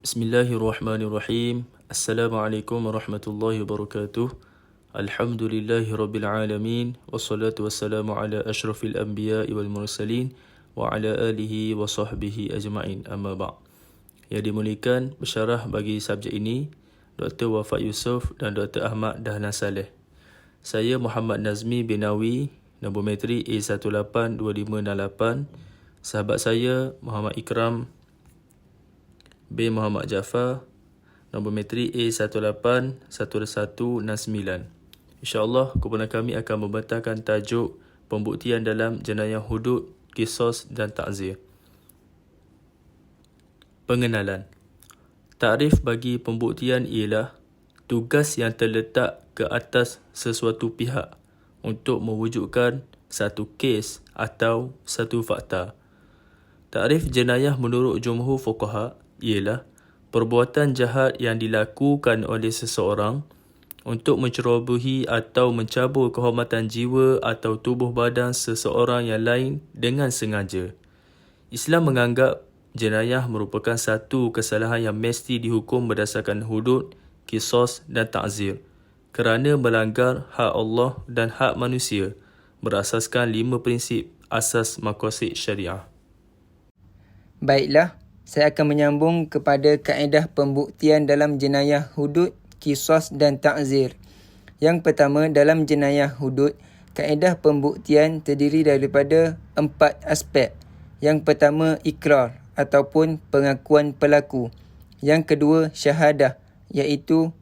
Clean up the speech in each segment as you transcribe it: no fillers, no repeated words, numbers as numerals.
Bismillahirrahmanirrahim. Assalamualaikum warahmatullahi wabarakatuh. Alhamdulillahirabbil alamin wassalatu wassalamu ala asyrafil anbiya'i wal mursalin wa ala alihi wa sahbihi ajma'in. Amma ba'. Yang dimuliakan bersyarah bagi subjek ini Dr. Wafat Yusof dan Dr. Ahmad Dahlan Saleh. Saya Muhammad Nazmi Binawi, nombor metrik A182568. Sahabat saya Muhammad Ikram bin Muhammad Jaafar, nombor metrik A181169. InsyaAllah, kumpulan kami akan membentangkan tajuk pembuktian dalam jenayah hudud, qisas dan ta'zir. Pengenalan. Takrif bagi pembuktian ialah tugas yang terletak ke atas sesuatu pihak untuk mewujudkan satu kes atau satu fakta. Takrif jenayah menurut jumhur fuqaha ialah perbuatan jahat yang dilakukan oleh seseorang untuk mencerobohi atau mencabur kehormatan jiwa atau tubuh badan seseorang yang lain dengan sengaja. Islam menganggap jenayah merupakan satu kesalahan yang mesti dihukum berdasarkan hudud, qisas dan ta'zir kerana melanggar hak Allah dan hak manusia berasaskan 5 prinsip asas maqasid syariah. Baiklah, saya akan menyambung kepada kaedah pembuktian dalam jenayah hudud, qisas dan ta'zir. Yang pertama, dalam jenayah hudud, kaedah pembuktian terdiri daripada 4 aspek. Yang pertama, ikrar ataupun pengakuan pelaku. Yang kedua, syahadah, iaitu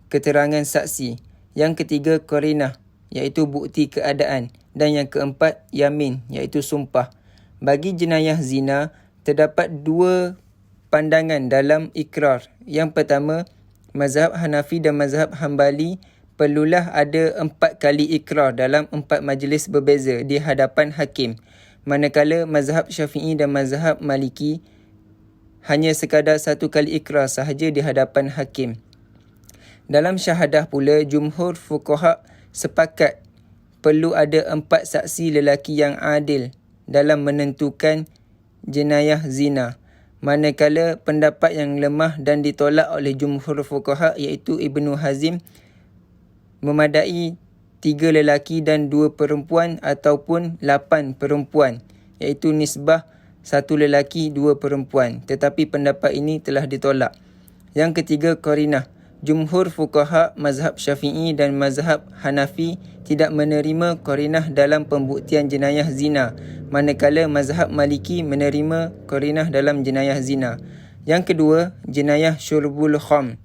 keterangan saksi. Yang ketiga, qarinah, iaitu bukti keadaan. Dan yang keempat, yamin, iaitu sumpah. Bagi jenayah zina, terdapat 2 pandangan dalam ikrar. Yang pertama, mazhab Hanafi dan mazhab Hambali perlulah ada 4 kali ikrar dalam 4 majlis berbeza di hadapan hakim. Manakala mazhab Syafi'i dan mazhab Maliki hanya sekadar 1 kali ikrar sahaja di hadapan hakim. Dalam syahadah pula, jumhur fuqaha sepakat perlu ada 4 saksi lelaki yang adil dalam menentukan jenayah zina. Manakala pendapat yang lemah dan ditolak oleh jumhur fuqaha iaitu Ibnu Hazim memadai 3 lelaki dan 2 perempuan ataupun 8 perempuan, iaitu nisbah 1 lelaki 2 perempuan. Tetapi pendapat ini telah ditolak. Yang ketiga, qarinah. Jumhur fuqaha mazhab Syafi'i dan mazhab Hanafi tidak menerima qarinah dalam pembuktian jenayah zina, manakala mazhab Maliki menerima qarinah dalam jenayah zina. Yang kedua, jenayah syurbul kham.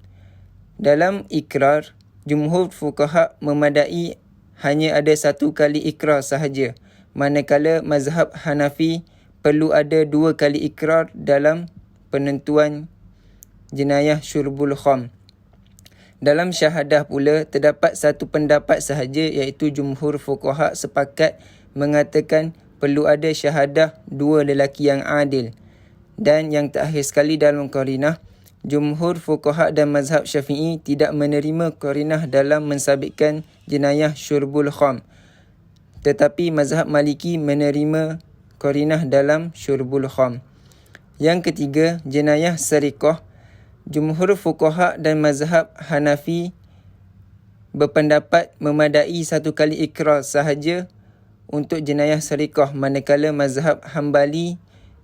Dalam ikrar, jumhur fuqaha memadai hanya ada 1 kali ikrar sahaja, manakala mazhab Hanafi perlu ada 2 kali ikrar dalam penentuan jenayah syurbul kham. Dalam syahadah pula, terdapat 1 pendapat sahaja iaitu jumhur fuqaha sepakat mengatakan perlu ada syahadah 2 lelaki yang adil. Dan yang terakhir sekali dalam qarinah, jumhur fuqaha dan mazhab Syafi'i tidak menerima qarinah dalam mensabitkan jenayah syurbul kham. Tetapi mazhab Maliki menerima qarinah dalam syurbul kham. Yang ketiga, jenayah sariqah. Jumhur fuqaha dan mazhab Hanafi berpendapat memadai 1 kali ikrar sahaja untuk jenayah sariqah, manakala mazhab Hambali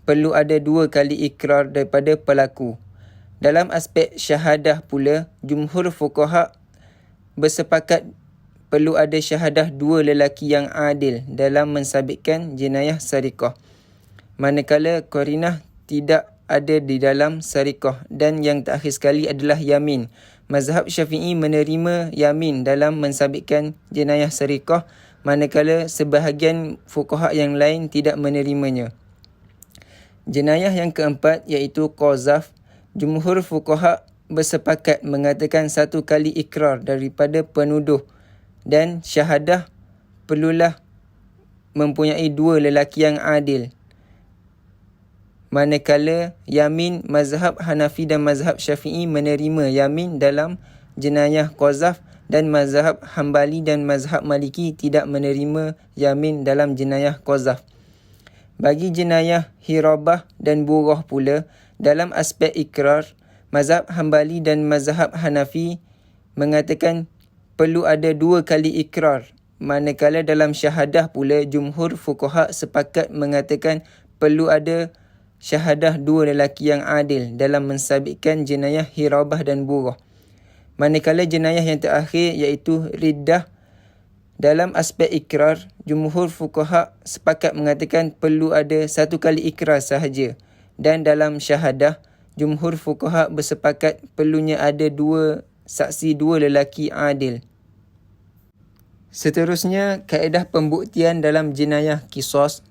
perlu ada 2 kali ikrar daripada pelaku. Dalam aspek syahadah pula, jumhur fuqaha bersepakat perlu ada syahadah 2 lelaki yang adil dalam mensabitkan jenayah sariqah, manakala qarinah tidak ada di dalam sariqah. Dan yang terakhir sekali adalah yamin. Mazhab Syafi'i menerima yamin dalam mensabitkan jenayah sariqah, manakala sebahagian fuqaha yang lain tidak menerimanya. Jenayah yang keempat iaitu qazaf. Jumhur fuqaha bersepakat mengatakan 1 kali ikrar daripada penuduh dan syahadah perlulah mempunyai 2 lelaki yang adil. Manakala yamin, mazhab Hanafi dan mazhab Syafi'i menerima yamin dalam jenayah qazaf dan mazhab Hambali dan mazhab Maliki tidak menerima yamin dalam jenayah qazaf. Bagi jenayah hirabah dan burah pula, dalam aspek ikrar, mazhab Hambali dan mazhab Hanafi mengatakan perlu ada 2 kali ikrar. Manakala dalam syahadah pula, jumhur fuqaha sepakat mengatakan perlu ada syahadah 2 lelaki yang adil dalam mensabitkan jenayah hirabah dan burah. Manakala jenayah yang terakhir iaitu riddah, dalam aspek ikrar, jumhur fuqaha sepakat mengatakan perlu ada 1 kali ikrar sahaja. Dan dalam syahadah, jumhur fuqaha bersepakat perlunya ada 2 saksi 2 lelaki adil. Seterusnya, kaedah pembuktian dalam jenayah qisas.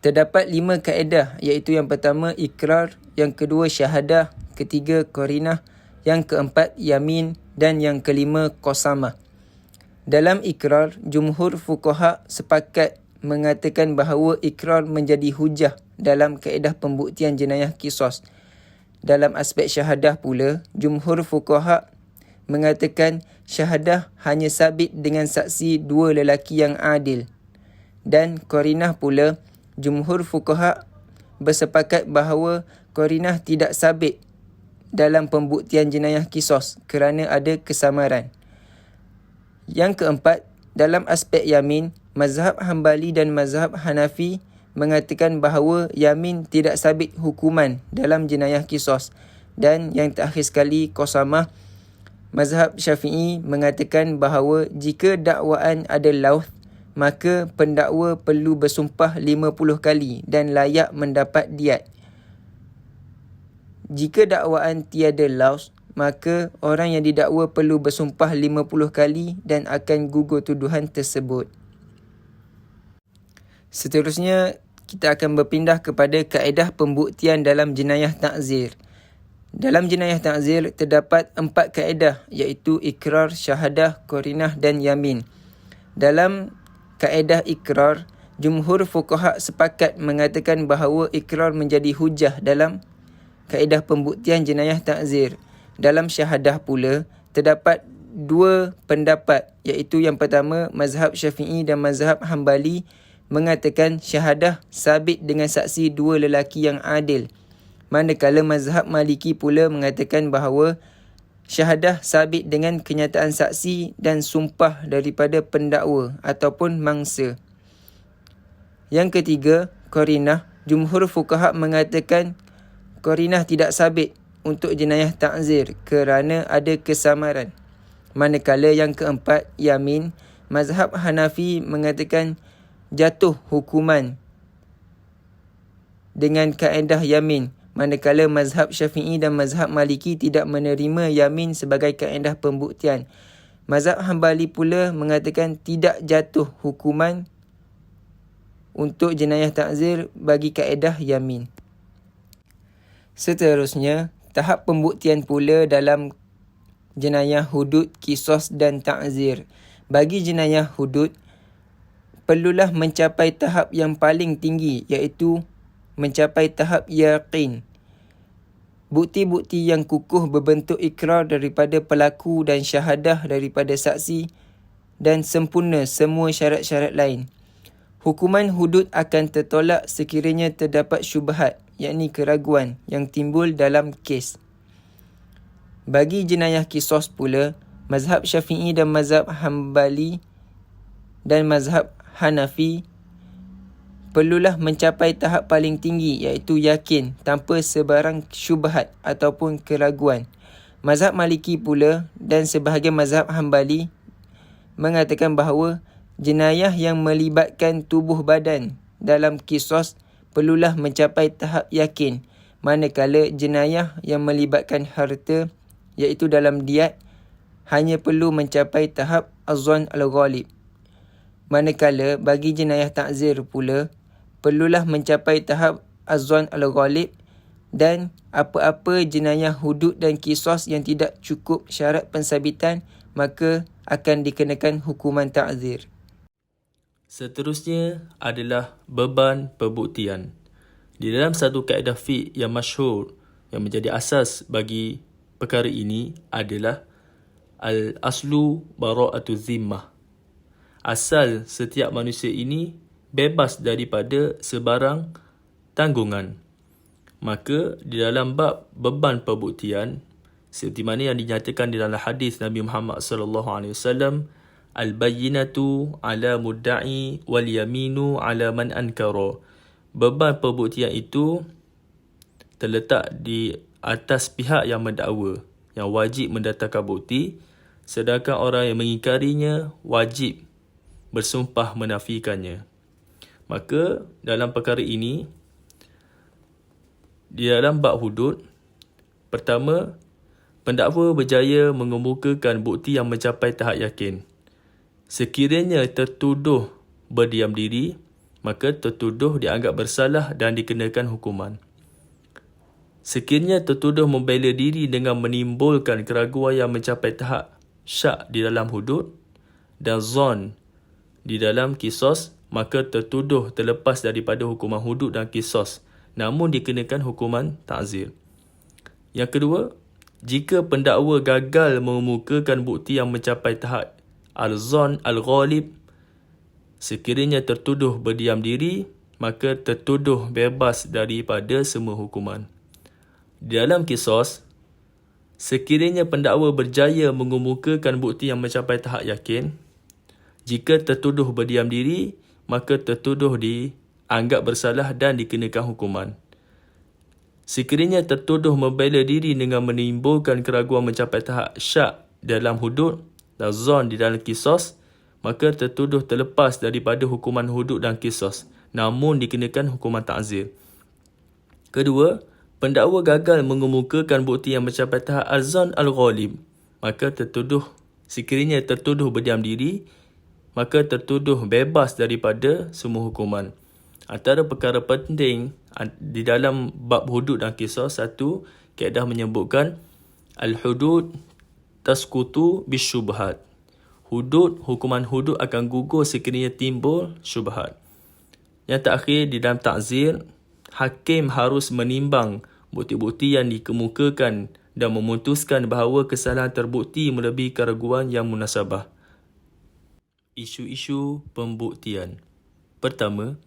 Terdapat 5 kaedah, iaitu yang pertama ikrar, yang kedua syahadah, ketiga qarinah, yang keempat yamin dan yang kelima qasamah. Dalam ikrar, jumhur fuqaha sepakat mengatakan bahawa ikrar menjadi hujah dalam kaedah pembuktian jenayah qisas. Dalam aspek syahadah pula, jumhur fuqaha mengatakan syahadah hanya sabit dengan saksi 2 lelaki yang adil. Dan qarinah pula, jumhur fuqaha bersepakat bahawa qarinah tidak sabit dalam pembuktian jenayah qisas kerana ada kesamaran. Yang keempat, dalam aspek yamin, mazhab Hambali dan mazhab Hanafi mengatakan bahawa yamin tidak sabit hukuman dalam jenayah qisas. Dan yang terakhir sekali, qasamah, mazhab Syafi'i mengatakan bahawa jika dakwaan ada lauth, maka pendakwa perlu bersumpah 50 kali dan layak mendapat diat. Jika dakwaan tiada lauth, maka orang yang didakwa perlu bersumpah 50 kali dan akan gugur tuduhan tersebut. Seterusnya, kita akan berpindah kepada kaedah pembuktian dalam jenayah ta'zir. Dalam jenayah ta'zir terdapat 4 kaedah, iaitu ikrar, syahadah, qarinah dan yamin. Dalam kaedah ikrar, jumhur fuqaha sepakat mengatakan bahawa ikrar menjadi hujah dalam kaedah pembuktian jenayah ta'zir. Dalam syahadah pula, terdapat 2 pendapat, iaitu yang pertama, mazhab Syafi'i dan mazhab Hambali mengatakan syahadah sabit dengan saksi 2 lelaki yang adil. Manakala mazhab Maliki pula mengatakan bahawa syahadah sabit dengan kenyataan saksi dan sumpah daripada pendakwa ataupun mangsa. Yang ketiga, qarinah. Jumhur fuqaha mengatakan qarinah tidak sabit untuk jenayah ta'zir kerana ada kesamaran. Manakala yang keempat, yamin, mazhab Hanafi mengatakan jatuh hukuman dengan kaedah yamin, manakala mazhab Syafi'i dan mazhab Maliki tidak menerima yamin sebagai kaedah pembuktian. Mazhab Hambali pula mengatakan tidak jatuh hukuman untuk jenayah ta'zir bagi kaedah yamin. Seterusnya, tahap pembuktian pula dalam jenayah hudud, qisas dan ta'zir. Bagi jenayah hudud, perlulah mencapai tahap yang paling tinggi, iaitu mencapai tahap yaqin. Bukti-bukti yang kukuh berbentuk ikrar daripada pelaku dan syahadah daripada saksi dan sempurna semua syarat-syarat lain. Hukuman hudud akan tertolak sekiranya terdapat syubhat, yakni keraguan yang timbul dalam kes. Bagi jenayah qisas pula, mazhab Syafi'i dan mazhab Hambali dan mazhab Hanafi perlulah mencapai tahap paling tinggi, iaitu yakin tanpa sebarang syubhat ataupun keraguan. Mazhab Maliki pula dan sebahagian mazhab Hambali mengatakan bahawa jenayah yang melibatkan tubuh badan dalam qisas perlulah mencapai tahap yakin, manakala jenayah yang melibatkan harta, iaitu dalam diat, hanya perlu mencapai tahap az-zann al-ghalib. Manakala bagi jenayah ta'zir pula, perlulah mencapai tahap az-zann al-ghalib, dan apa-apa jenayah hudud dan qisas yang tidak cukup syarat pensabitan, maka akan dikenakan hukuman ta'zir. Seterusnya adalah beban pembuktian. Di dalam satu kaedah fiqh yang masyhur yang menjadi asas bagi perkara ini adalah al-aslu bara'atu zimmah. Asal setiap manusia ini bebas daripada sebarang tanggungan. Maka di dalam bab beban pembuktian, seperti mana yang dinyatakan di dalam hadis Nabi Muhammad SAW, al-bayyinatu ala mudda'i wal yaminu ala man ankara. Beban pembuktian itu terletak di atas pihak yang mendakwa, yang wajib mendatangkan bukti, sedangkan orang yang mengingkarinya wajib bersumpah menafikannya. Maka dalam perkara ini, di dalam bab hudud, pertama, pendakwa berjaya mengemukakan bukti yang mencapai tahap yakin. Sekiranya tertuduh berdiam diri, maka tertuduh dianggap bersalah dan dikenakan hukuman. Sekiranya tertuduh membela diri dengan menimbulkan keraguan yang mencapai tahap syak di dalam hudud dan zon di dalam kisos, maka tertuduh terlepas daripada hukuman hudud dan kisos, namun dikenakan hukuman ta'zir. Yang kedua, jika pendakwa gagal mengemukakan bukti yang mencapai tahap al-zon al-ghalib, sekiranya tertuduh berdiam diri, maka tertuduh bebas daripada semua hukuman. Di dalam kisos, sekiranya pendakwa berjaya mengemukakan bukti yang mencapai tahap yakin, jika tertuduh berdiam diri, maka tertuduh dianggap bersalah dan dikenakan hukuman. Sekiranya tertuduh membela diri dengan menimbulkan keraguan mencapai tahap syak dalam hudud dan zon di dalam kisos, maka tertuduh terlepas daripada hukuman hudud dan kisos, namun dikenakan hukuman ta'zir. Kedua, pendakwa gagal mengemukakan bukti yang mencapai tahap al-zon al-ghalib, maka sekiranya tertuduh berdiam diri, maka tertuduh bebas daripada semua hukuman. Antara perkara penting di dalam bab hudud dan kisos, satu, kaedah menyebutkan al-hudud tasqutu bisyubhat. Hukuman hudud akan gugur sekiranya timbul syubhat. Yang terakhir, di dalam ta'zir, hakim harus menimbang bukti-bukti yang dikemukakan dan memutuskan bahawa kesalahan terbukti melebihi keraguan yang munasabah. Isu-isu pembuktian. Pertama,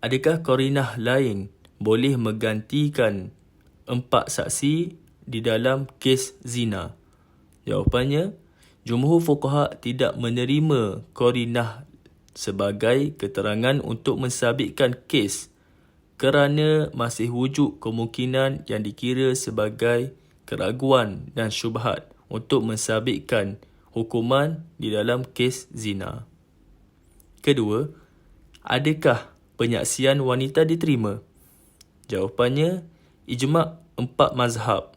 adakah qarinah lain boleh menggantikan 4 saksi di dalam kes zina? Jawapannya, jumhur fuqaha tidak menerima qarinah sebagai keterangan untuk mensabitkan kes kerana masih wujud kemungkinan yang dikira sebagai keraguan dan syubhat untuk mensabitkan hukuman di dalam kes zina. Kedua, adakah penyaksian wanita diterima? Jawapannya, ijma' 4 mazhab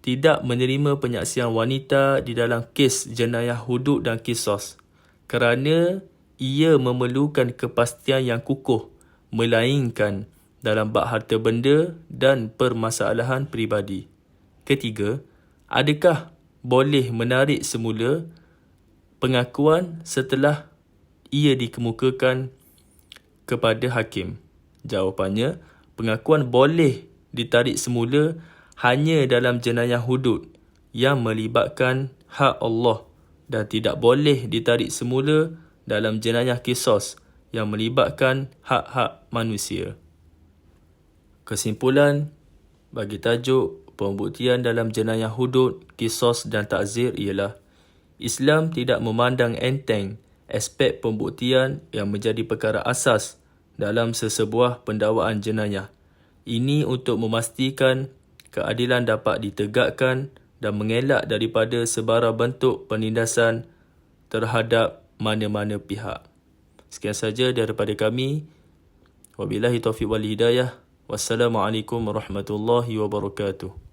tidak menerima penyaksian wanita di dalam kes jenayah hudud dan kisos kerana ia memerlukan kepastian yang kukuh, melainkan dalam bab harta benda dan permasalahan peribadi. Ketiga, adakah boleh menarik semula pengakuan setelah ia dikemukakan kepada hakim? Jawapannya, pengakuan boleh ditarik semula hanya dalam jenayah hudud yang melibatkan hak Allah dan tidak boleh ditarik semula dalam jenayah kisos yang melibatkan hak-hak manusia. Kesimpulan bagi tajuk pembuktian dalam jenayah hudud, kisos dan ta'zir ialah Islam tidak memandang enteng aspek pembuktian yang menjadi perkara asas dalam sesebuah pendakwaan jenayah. Ini untuk memastikan keadilan dapat ditegakkan dan mengelak daripada sebarang bentuk penindasan terhadap mana-mana pihak. Sekian saja daripada kami. Wabillahi taufiq wal hidayah. Wassalamualaikum warahmatullahi wabarakatuh.